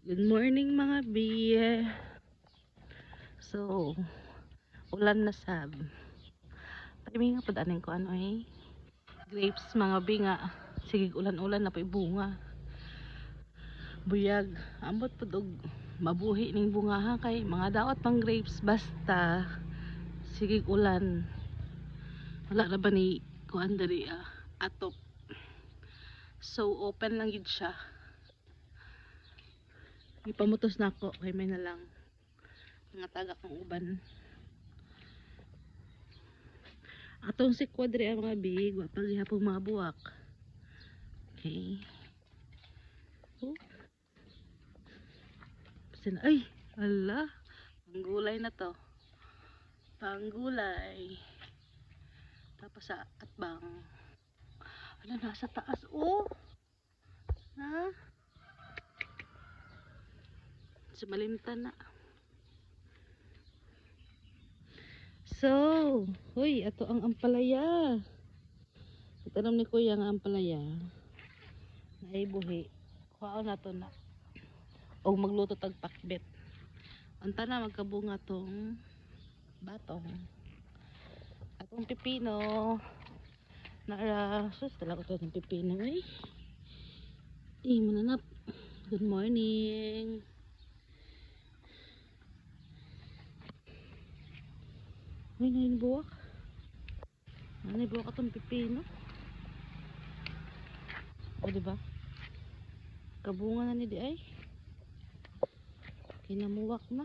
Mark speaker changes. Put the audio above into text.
Speaker 1: Good morning mga biye. So, ulan na sab. Tayo nga padanin ko ano grapes mga bi nga. Sige ulan-ulan na pa bunga. Buyag. Ambot pud og mabuhi ning bungahan kay mga daot pang grapes basta sige ulan. Wala na ba ni kuan diri atop. So open lang gid siya. Ipamutos na ako kay may nalang mga tagak ng uban. Atong si kwadre ang mga big wapag ihapong mga buwak. Okay. Oh. Ay, ala. Panggulay na to. Panggulay. Tapos sa atbang. Ala, nasa taas. Oh. Ha? Sa malimtan na. So, hoy, ato ang ampalaya. Itanong ni kuya nga ampalaya. Naibuhi. Kuhaan na to na. O magluto tag pakbet. Anta na magkabunga tong batong. Atong pipino. Nara, sus, talaga to ng pipino mananap. Good morning. Ay, nainbuwak. Nainbuwak atong pipino. O, diba? Kabunga na ni di ay. Kinamuwak na.